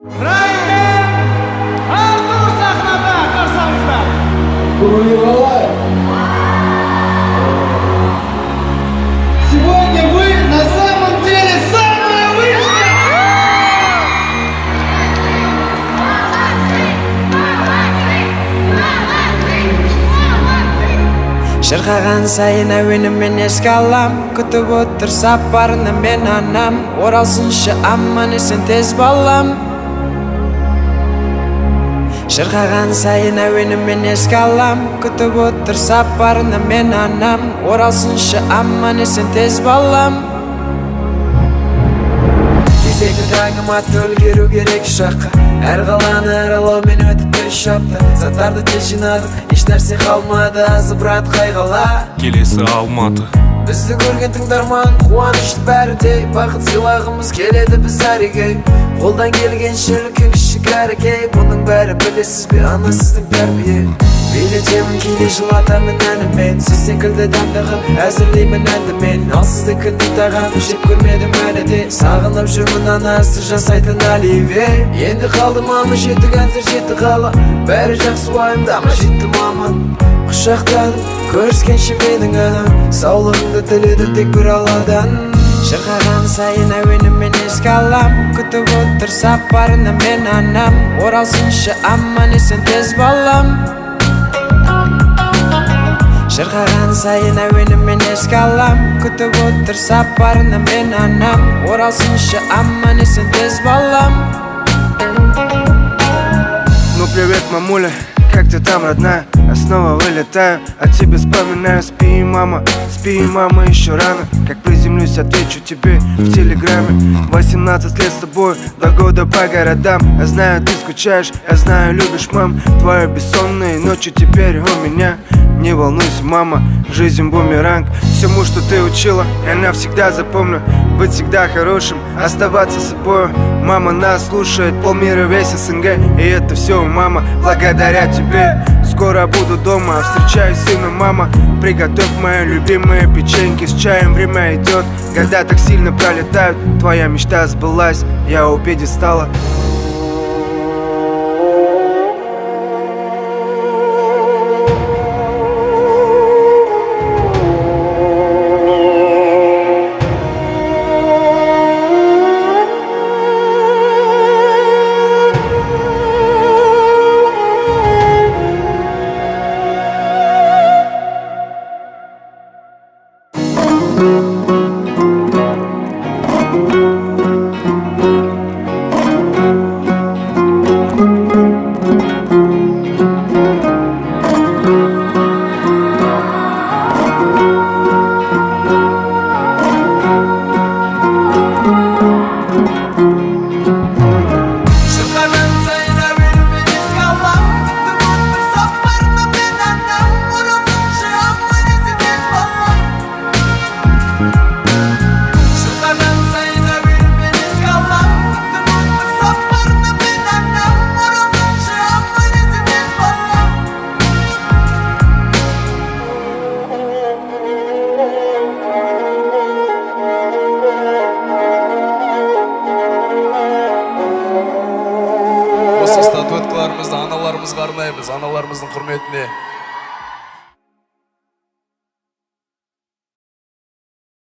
Raymen Артур sahnada qarşınızda. Круговая. Сегодня вы на самом деле самая вышка! Шырқаған сайын әуенімен еске алам, күтіп отыр сапарына мен анам. Оралсыншы аман есен тез балам. Шырқаған сайын әуенімен еске алам, күтіп отыр сапарына мен анам. Оралсыншы аман есен тез балам. Кезекті таңыма төлгеру керек шаққа. Әр қаланы аралаумен өтіп 3 апта. Заттарды тез жинадым, еш нәрсе қалмады. Азы брат қайғала келесі Алматы. Бізді көрген тыңдарман қуанышты бәрідей. Бақыт сыйлағымыз келеді біз әреге. Қолдан келген шілкін кішік әрекей. Бұның бәрі білесіз бе ана сіздің тәрбие. Билетемін кейде жылатамын әнімен. Сіз секілді дәмдіғып әзірлеймін әнді мен. Ал сіздікі тыңдаған жеп көрмедім әлі де. Сағынып жүрмін анасы жасайтын Оливье. Енді қалды мама жеті концерт жеті қала. Бәрі жақсы уайымдама жетті мама. Құшақтадым көріскенше менің анам. Саулығыңды тіледі тек бір алладан. Шырқаған сайын әуенімен еске алам, күтіп отыр сапарына мен анам. Оралсыншы аман есен тез балам. Шырқаған сайын әуенімен еске алам, күтіп отыр сапарына мен анам. Оралсыншы аман есен тез балам. Ну привет, мамуля, как ты там, родная? Я снова вылетаю, а тебе вспоминаю. Спи, мама, еще рано. Как приземлюсь, отвечу тебе в телеграме. 18 лет с тобой, 2 года по городам. Я знаю, ты скучаешь, я знаю, любишь, мам. Твои бессонные ночи теперь у меня. Не волнуйся, мама, жизнь бумеранг. Всему, что ты учила, я навсегда запомню. Быть всегда хорошим, оставаться собой. Мама нас слушает, полмира весь СНГ. И это все, мама, благодаря тебе. Скоро буду дома, встречаюсь с сыном, мама. Приготовь мои любимые печеньки с чаем, время идет. Года так сильно пролетают, твоя мечта сбылась, я у пьедестала. Осы статуэткаларымызды аналарымызға арнаймыз, аналарымыздың құрметіне.